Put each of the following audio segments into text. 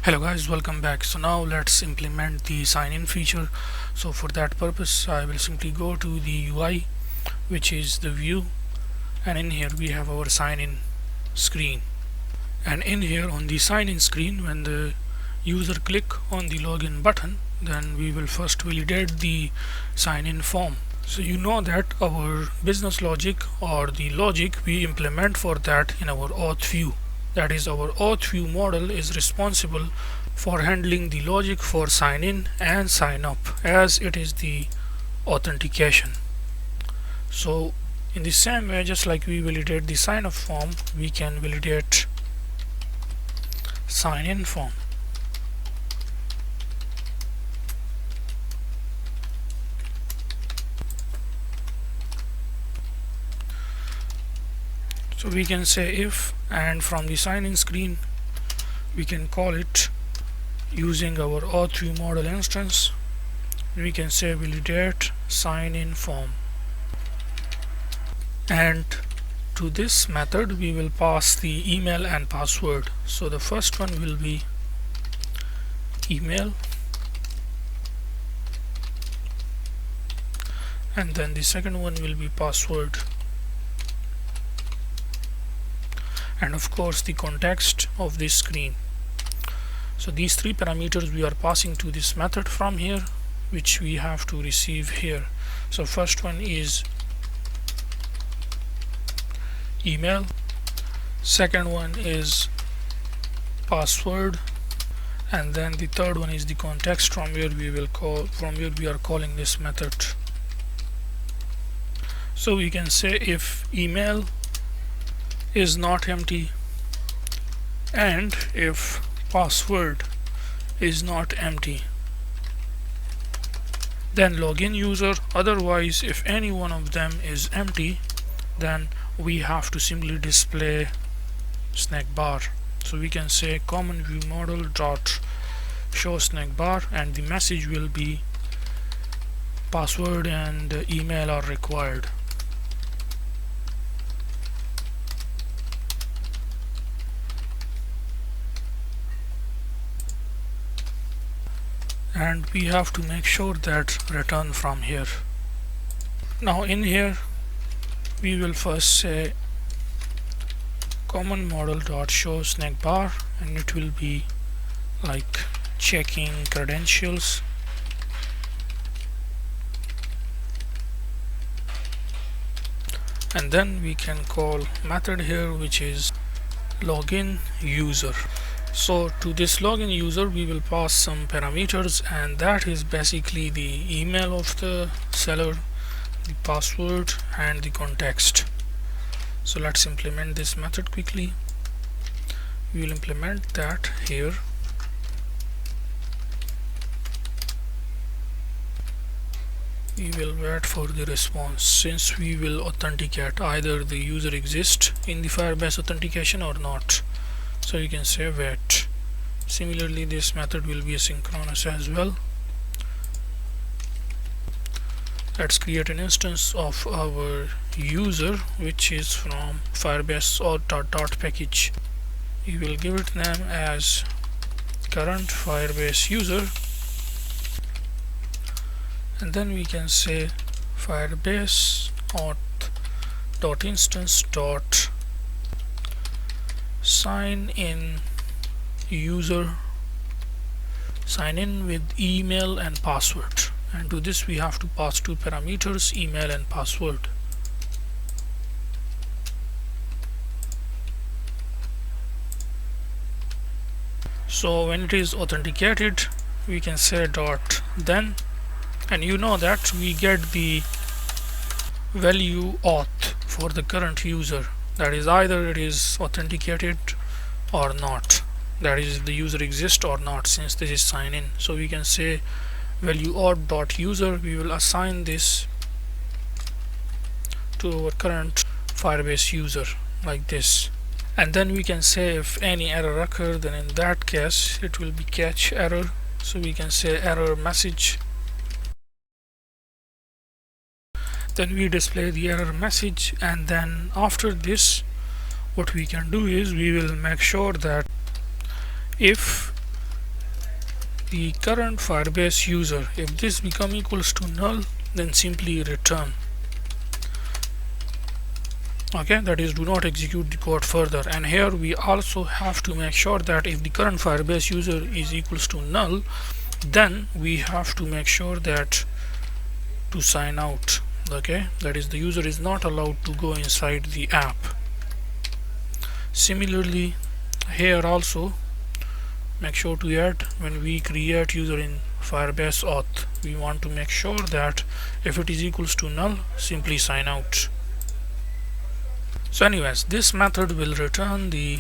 Hello guys, welcome back. So now let's implement the sign in feature. So for that purpose I will simply go to the UI, which is the view, and in here we have our sign in screen. And in here on the sign in screen, when the user click on the login button, then we will first validate the sign in form. So you know that our business logic, or the logic we implement for that in our auth view. That is, our auth view model is responsible for handling the logic for sign in and sign up, as it is the authentication. So in the same way, just like we validate the sign up form, we can validate sign in form. So we can say if, and from the sign in screen we can call it using our auth view model instance. We can say validate sign in form, and to this method we will pass the email and password. So the first one will be email, and then the second one will be password, and of course the context of this screen. So these three parameters we are passing to this method from here, which we have to receive here. So first one is email, second one is password, and then the third one is the context from where we are calling this method. So we can say if email is not empty and if password is not empty, then login user. Otherwise, if any one of them is empty, then we have to simply display snack bar. So we can say common view model dot show snack bar, and the message will be password and email are required. And we have to make sure that return from here. Now in here we will first say common model dot show snack bar, and it will be like checking credentials, and then we can call method here, which is login user. So to this login user we will pass some parameters, and that is basically the email of the seller, the password, and the context. So let's implement this method quickly. We will implement that here. We will wait for the response, since we will authenticate either the user exists in the Firebase authentication or not. So you can say wait. Similarly, this method will be asynchronous as well. Let's create an instance of our user, which is from Firebase or dot package. We will give it name as current Firebase user, and then we can say Firebase auth dot instance dot sign in user, sign in with email and password, and to this we have to pass two parameters, email and password. So when it is authenticated we can say dot then, and you know that we get the value auth for the current user. That is, either it is authenticated or not, that is, the user exists or not, since this is sign in. So we can say value auth dot user. We will assign this to our current Firebase user like this, and then we can say if any error occur, then in that case it will be catch error. So we can say error message, then we display the error message, and then after this what we can do is we will make sure that if the current Firebase user. If this become equals to null, then simply return. Okay, that is, do not execute the code further. And here we also have to make sure that if the current Firebase user is equals to null, then we have to make sure that to sign out. Okay, that is, the user is not allowed to go inside the app. Similarly, here also make sure to add, when we create user in Firebase auth, we want to make sure that if it is equals to null, simply sign out. So anyways, this method will return the,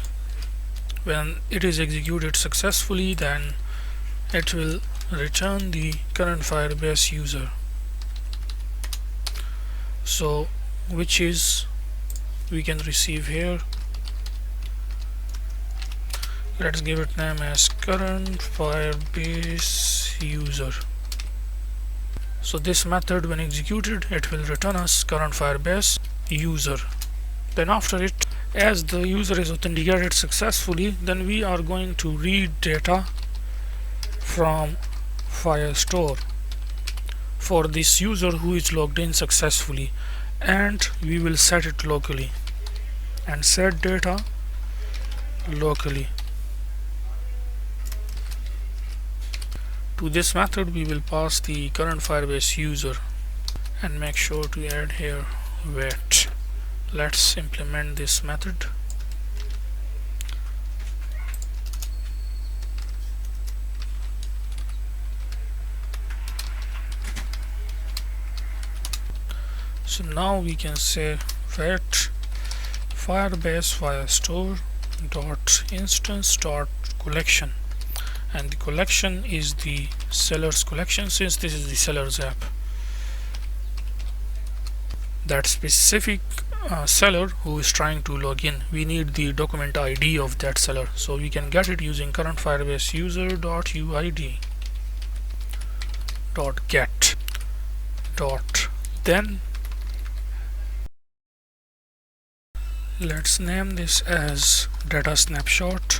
when it is executed successfully, then it will return the current Firebase user. So which is, we can receive here, let's give it name as current Firebase user. So this method, when executed, it will return us current Firebase user. Then after it, as the user is authenticated successfully, then we are going to read data from Firestore for this user who is logged in successfully, and we will set it locally and set data locally. To this method we will pass the current Firebase user and make sure to add here wait. Let's implement this method. So now we can say wait Firebase Firestore dot instance dot collection, and the collection is the seller's collection, since this is the seller's app. That specific seller who is trying to log in, we need the document ID of that seller, so we can get it using current Firebase user dot uid dot get dot, then let's name this as data snapshot.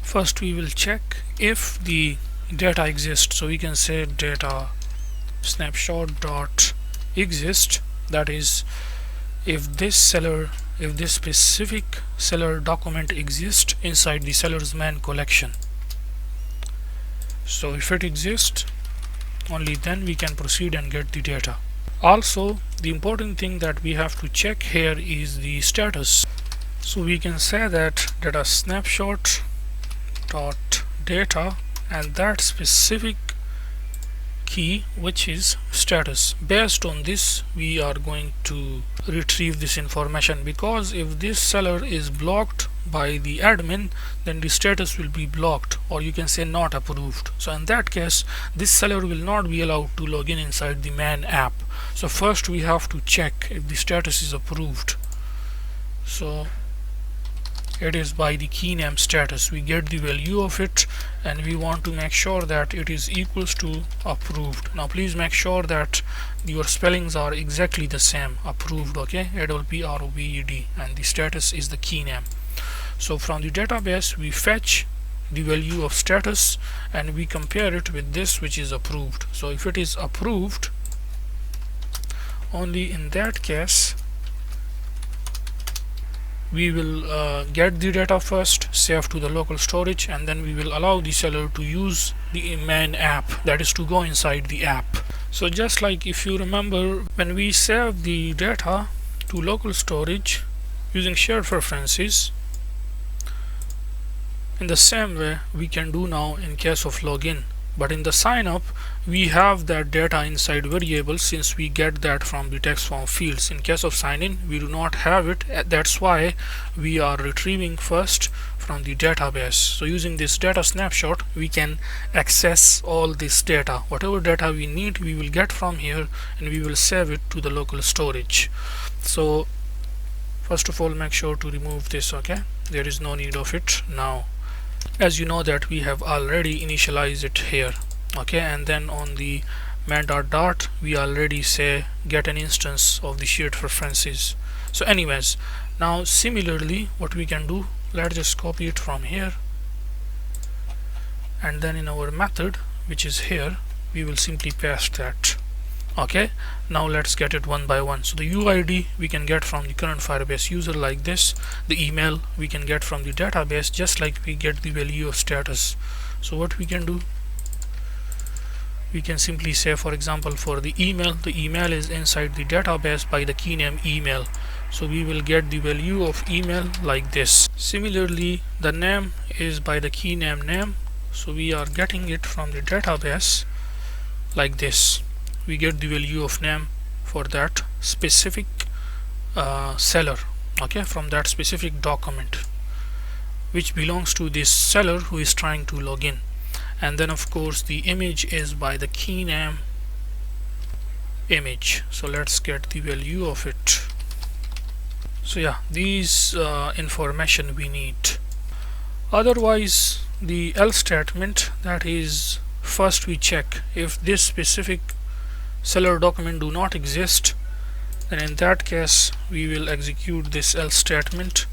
First we will check if the data exists, so we can say data snapshot dot exist, that is, if this specific seller document exists inside the seller's main collection. So if it exists, only then we can proceed and get the data. Also, the important thing that we have to check here is the status. So we can say that data snapshot dot data and that specific key, which is status. Based on this we are going to retrieve this information, because if this seller is blocked by the admin, then the status will be blocked, or you can say not approved. So in that case, this seller will not be allowed to log in inside the main app. So first we have to check if the status is approved. So it is by the key name status, we get the value of it, and we want to make sure that it is equals to approved. Now please make sure that your spellings are exactly the same. Approved, okay, APPROVED, and the status is the key name. So from the database we fetch the value of status and we compare it with this, which is approved. So if it is approved, only in that case we will get the data first, save to the local storage, and then we will allow the seller to use the main app, that is to go inside the app. So just like if you remember, when we save the data to local storage using shared preferences, in the same way we can do now in case of login. But in the sign up we have that data inside variables, since we get that from the text form fields. In case of sign in we do not have it, that's why we are retrieving first from the database. So using this data snapshot we can access all this data. Whatever data we need we will get from here, and we will save it to the local storage. So first of all make sure to remove this, okay, there is no need of it now, as you know that we have already initialized it here, okay. And then on the main dot we already say get an instance of the shared preferences. So anyways, now similarly what we can do, let's just copy it from here, and then in our method, which is here, we will simply paste that. Okay, now let's get it one by one. So the UID we can get from the current Firebase user like this. The email we can get from the database, just like we get the value of status. So what we can do, we can simply say, for example, for the email is inside the database by the key name email, so we will get the value of email like this. Similarly, the name is by the key name name, so we are getting it from the database like this. We get the value of name for that specific seller, okay, from that specific document which belongs to this seller who is trying to log in. And then of course the image is by the key name image, so let's get the value of it. So yeah, these information we need. Otherwise, the else statement, that is, first we check if this specific seller document do not exist, then in that case we will execute this else statement.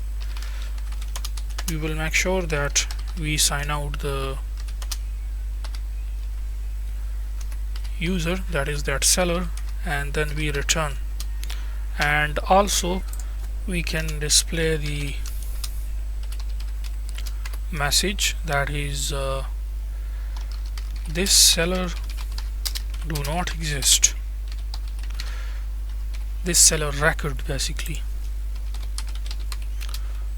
We will make sure that we sign out the user, that is that seller, and then we return. And also we can display the message, that is this seller do not exist, this seller record basically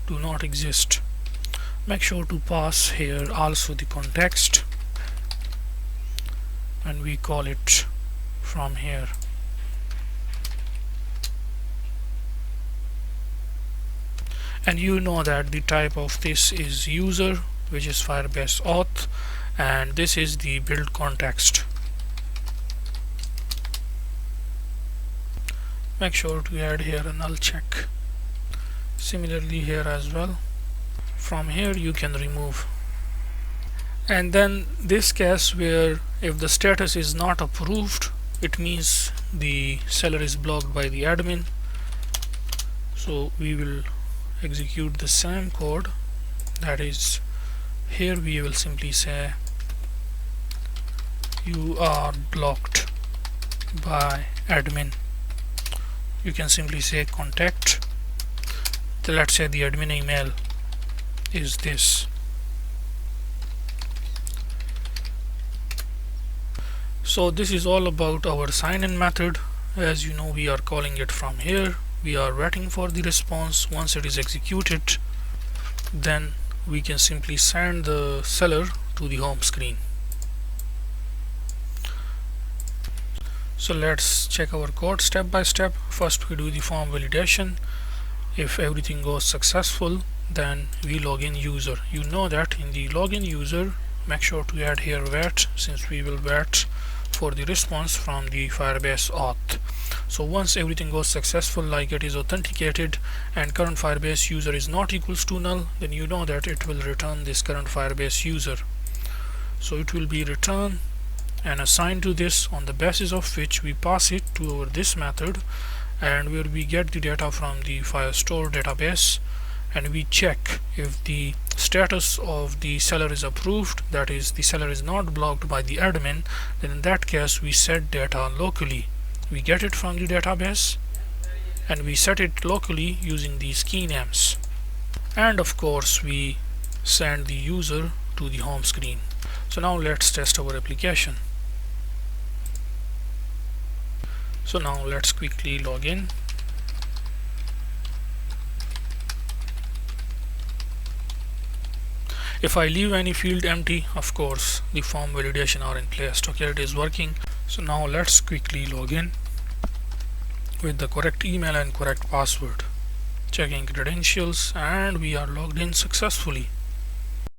do not exist. Make sure to pass here also the context, and we call it from here. And you know that the type of this is user, which is Firebase auth, and this is the build context. Make sure to add here a null check. Similarly here as well. From here you can remove. And then this case where if the status is not approved, it means the seller is blocked by the admin. So we will execute the same code, that is, here we will simply say you are blocked by admin. You can simply say contact, let's say the admin email is this. So this is all about our sign-in method. As you know, we are calling it from here. We are waiting for the response. Once it is executed, then we can simply send the seller to the home screen. So let's check our code step by step. First we do the form validation. If everything goes successful, then we log in user. You know that in the login user, make sure to add here wait, since we will wait for the response from the Firebase auth. So once everything goes successful, like it is authenticated and current Firebase user is not equals to null, then you know that it will return this current Firebase user. So it will be returned and assigned to this, on the basis of which we pass it to our this method, and where we get the data from the Firestore database, and we check if the status of the seller is approved, that is, the seller is not blocked by the admin. Then in that case we set data locally. We get it from the database and we set it locally using these key names, and of course we send the user to the home screen. So now let's test our application. So now let's quickly log in. If I leave any field empty, of course the form validation are in place. Okay, it is working. So now let's quickly log in with the correct email and correct password. Checking credentials, and we are logged in successfully.